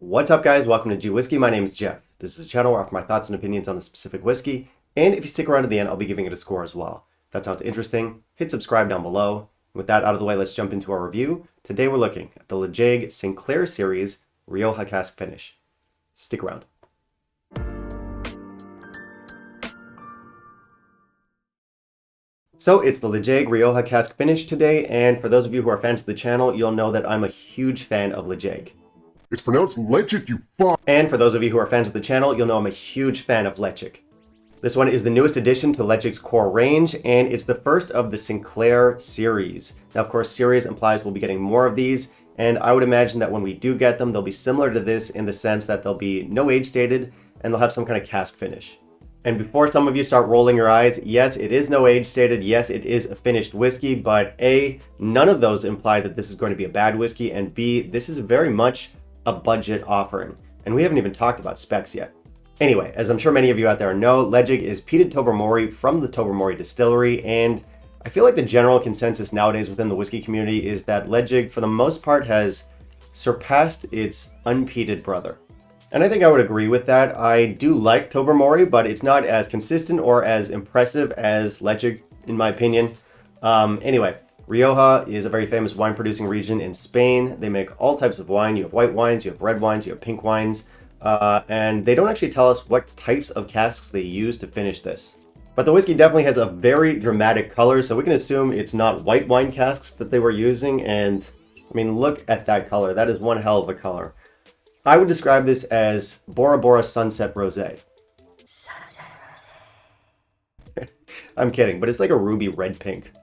What's up, guys? Welcome to G Whiskey. My name is Jeff. This is a channel where I offer my thoughts and opinions on a specific whiskey, and if you stick around to the end, I'll be giving it a score as well. If that sounds interesting, hit subscribe down below. With that out of the way, let's jump into our review. Today we're looking at the Ledaig Sinclair Series Rioja Cask Finish. Stick around. So it's the Ledaig Rioja Cask Finish today, and for those of you who are fans of the channel, you'll know that I'm a huge fan of Ledaig. It's pronounced Ledaig, you fuck. And for those of you who are fans of the channel, you'll know I'm a huge fan of Ledaig. This one is the newest addition to Ledaig's core range, and it's the first of the Sinclair series. Now, of course, series implies we'll be getting more of these, and I would imagine that when we do get them, they'll be similar to this in the sense that they'll be no age stated, and they'll have some kind of cask finish. And before some of you start rolling your eyes, yes, it is no age stated, yes, it is a finished whiskey, but A, none of those imply that this is going to be a bad whiskey, and B, this is very much a budget offering, and we haven't even talked about specs yet. Anyway, as I'm sure many of you out there know, Ledaig is peated Tobermory from the Tobermory distillery, and I feel like the general consensus nowadays within the whiskey community is that Ledaig, for the most part, has surpassed its unpeated brother. And I think I would agree with that. I do like Tobermory, but it's not as consistent or as impressive as Ledaig, in my opinion. Anyway, Rioja is a very famous wine producing region in Spain. They make all types of wine. You have white wines, you have red wines, you have pink wines, and they don't actually tell us what types of casks they use to finish this. But the whiskey definitely has a very dramatic color, so we can assume it's not white wine casks that they were using, and I mean, look at that color. That is one hell of a color. I would describe this as Bora Bora Sunset Rosé. Sunset Rosé. I'm kidding, but it's like a ruby red pink.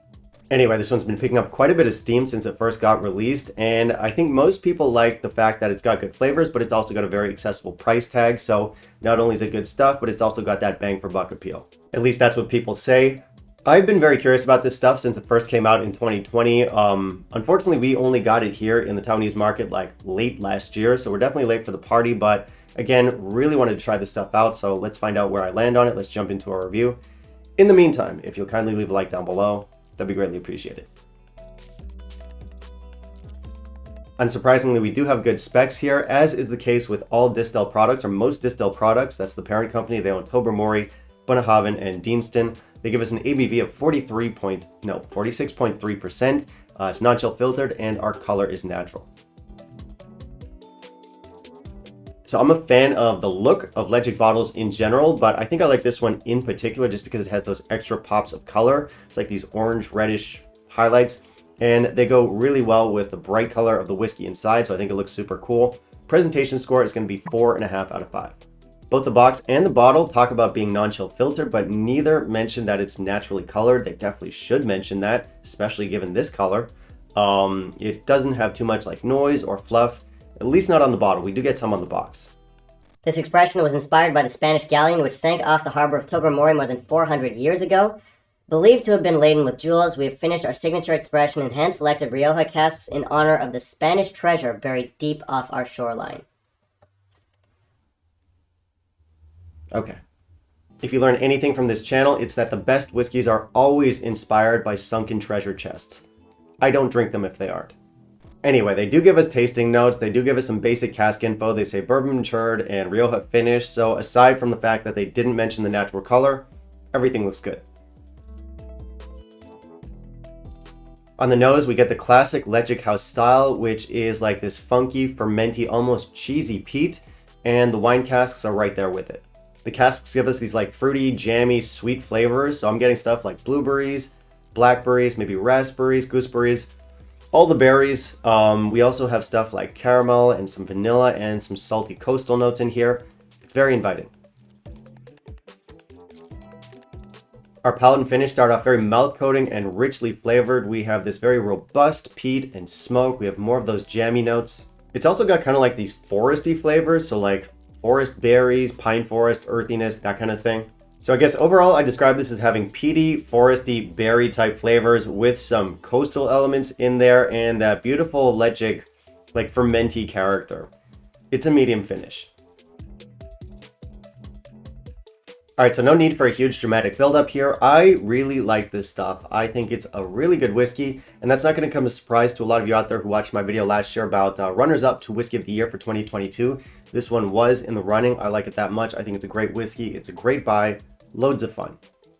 Anyway, this one's been picking up quite a bit of steam since it first got released, and I think most people like the fact that it's got good flavors, but it's also got a very accessible price tag, so not only is it good stuff, but it's also got that bang for buck appeal. At least that's what people say. I've been very curious about this stuff since it first came out in 2020. Unfortunately, we only got it here in the Taiwanese market like late last year, so we're definitely late for the party, but again, really wanted to try this stuff out, so let's find out where I land on it. Let's jump into our review. In the meantime, if you'll kindly leave a like down below, that'd be greatly appreciated. Unsurprisingly, we do have good specs here, as is the case with all Distel products, or most Distel products. That's the parent company. They own Tobermory, Bunnahabhain, and Deanston. They give us an ABV of 46.3%. It's non-chill filtered, and our color is natural. So I'm a fan of the look of Ledaig bottles in general, but I think I like this one in particular just because it has those extra pops of color. It's like these orange reddish highlights, and they go really well with the bright color of the whiskey inside, so I think it looks super cool. Presentation score is going to be 4.5 out of 5. Both the box and the bottle talk about being non-chill filtered, but neither mention that it's naturally colored. They definitely should mention that, especially given this color. It doesn't have too much like noise or fluff. At least not on the bottle. We do get some on the box. This expression was inspired by the Spanish galleon which sank off the harbor of Tobermory more than 400 years ago. Believed to have been laden with jewels, we have finished our signature expression in hand-selected Rioja casks in honor of the Spanish treasure buried deep off our shoreline. Okay. If you learn anything from this channel, it's that the best whiskeys are always inspired by sunken treasure chests. I don't drink them if they aren't. Anyway, they do give us tasting notes, they do give us some basic cask info, they say bourbon matured and Rioja finished, so aside from the fact that they didn't mention the natural color, everything looks good. On the nose, we get the classic Ledaig House style, which is like this funky, fermenty, almost cheesy peat, and the wine casks are right there with it. The casks give us these like fruity, jammy, sweet flavors, so I'm getting stuff like blueberries, blackberries, maybe raspberries, gooseberries, all the berries. We also have stuff like caramel and some vanilla and some salty coastal notes in here. It's very inviting. Our palate and finish start off very mouth coating and richly flavored. We have this very robust peat and smoke. We have more of those jammy notes. It's also got kind of like these foresty flavors, so like forest berries, pine forest, earthiness, that kind of thing. So I guess overall I describe this as having peaty, foresty, berry type flavors with some coastal elements in there and that beautiful Ledaig like fermenty character. It's a medium finish. All right, so no need for a huge dramatic build-up here. I really like this stuff. I think it's a really good whiskey, and that's not going to come as a surprise to a lot of you out there who watched my video last year about runners-up to Whiskey of the Year for 2022. This one was in the running. I like it that much. I think it's a great whiskey. It's a great buy. Loads of fun.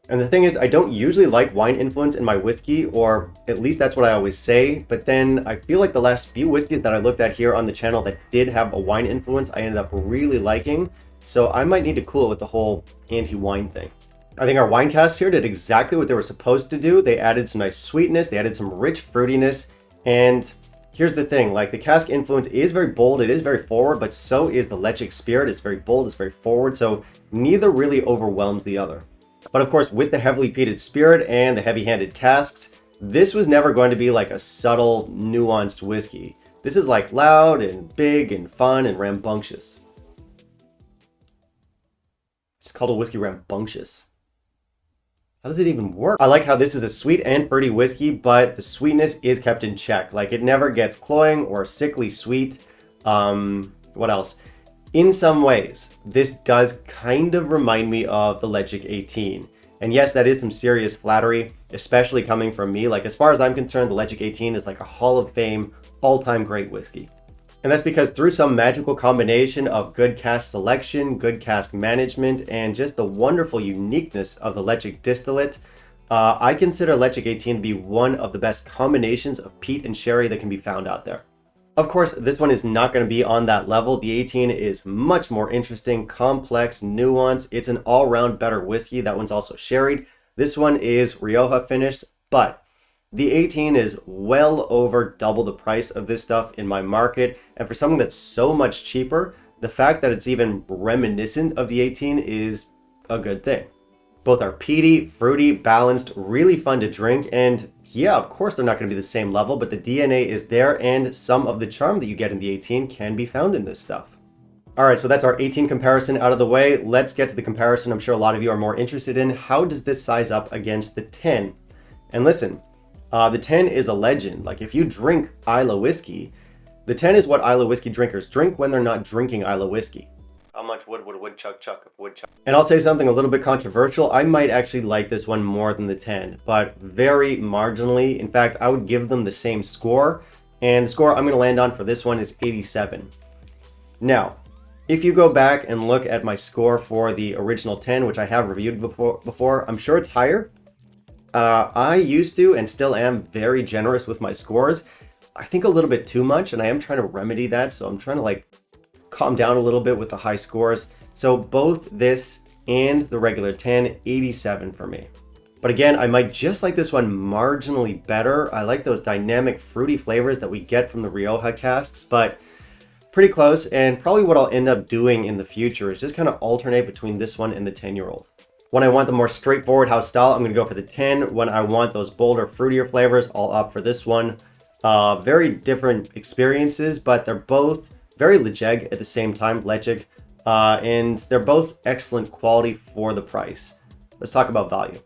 And the thing is, I don't usually like wine influence in my whiskey, or at least that's what I always say, but then I feel like the last few whiskeys that I looked at here on the channel that did have a wine influence, I ended up really liking. So I might need to cool it with the whole anti-wine thing. I think our wine casks here did exactly what they were supposed to do. They added some nice sweetness, they added some rich fruitiness, and here's the thing, like the cask influence is very bold, it is very forward, but so is the Ledaig spirit. It's very bold, it's very forward, so neither really overwhelms the other. But of course, with the heavily peated spirit and the heavy-handed casks, this was never going to be like a subtle, nuanced whiskey. This is like loud and big and fun and rambunctious. It's called a whiskey rambunctious. How does it even work? I like how this is a sweet and fruity whiskey, but the sweetness is kept in check. Like it never gets cloying or sickly sweet. What else? In some ways, this does kind of remind me of the Ledaig 18. And yes, that is some serious flattery, especially coming from me. Like as far as I'm concerned, the Ledaig 18 is like a Hall of Fame, all-time great whiskey. And that's because through some magical combination of good cask selection, good cask management, and just the wonderful uniqueness of the Ledaig distillate, I consider Ledaig 18 to be one of the best combinations of peat and sherry that can be found out there. Of course, this one is not going to be on that level. The 18 is much more interesting, complex, nuanced. It's an all-round better whiskey. That one's also sherried. This one is Rioja finished, but the 18 is well over double the price of this stuff in my market. And for something that's so much cheaper, the fact that it's even reminiscent of the 18 is a good thing. Both are peaty, fruity, balanced, really fun to drink, and yeah, of course they're not going to be the same level, but the DNA is there, and some of the charm that you get in the 18 can be found in this stuff. Alright, so that's our 18 comparison out of the way. Let's get to the comparison I'm sure a lot of you are more interested in. How does this size up against the 10? And listen, the 10 is a legend. Like if you drink Islay whiskey, the 10 is what Islay whiskey drinkers drink when they're not drinking Islay whiskey. How much wood would a woodchuck chuck if woodchuck? And I'll say something a little bit controversial. I might actually like this one more than the 10, but very marginally. In fact, I would give them the same score, and the score I'm going to land on for this one is 87. Now, if you go back and look at my score for the original 10, which I have reviewed before, I'm sure it's higher. I used to and still am very generous with my scores. I think a little bit too much, and I am trying to remedy that, so I'm trying to like calm down a little bit with the high scores. So both this and the regular 10, 87 for me. But again, I might just like this one marginally better. I like those dynamic fruity flavors that we get from the Rioja casks, but pretty close. And probably what I'll end up doing in the future is just kind of alternate between this one and the 10-year-old. When I want the more straightforward house style, I'm going to go for the 10. When I want those bolder, fruitier flavors, I'll opt for this one. Very different experiences, but they're both very Ledaig at the same time, Ledaig, and they're both excellent quality for the price. Let's talk about value.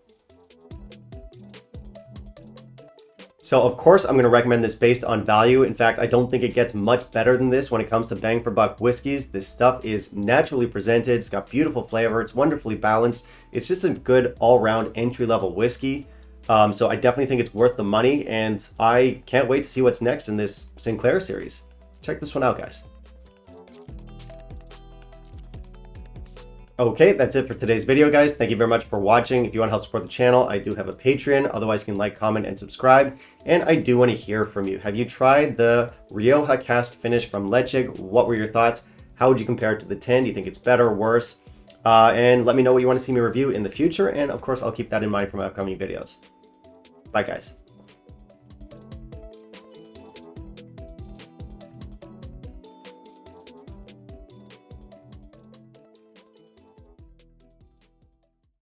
So of course I'm going to recommend this based on value. In fact, I don't think it gets much better than this when it comes to bang for buck whiskeys. This stuff is naturally presented, it's got beautiful flavor, it's wonderfully balanced. It's just a good all-round entry-level whiskey. So I definitely think it's worth the money, and I can't wait to see what's next in this Sinclair series. Check this one out, guys. Okay, that's it for today's video, guys. Thank you very much for watching. If you want to help support the channel, I do have a Patreon. Otherwise, you can like, comment, and subscribe. And I do want to hear from you. Have you tried the Rioja Cask Finish from Ledaig? What were your thoughts? How would you compare it to the 10? Do you think it's better or worse? And let me know what you want to see me review in the future. And of course, I'll keep that in mind for my upcoming videos. Bye, guys.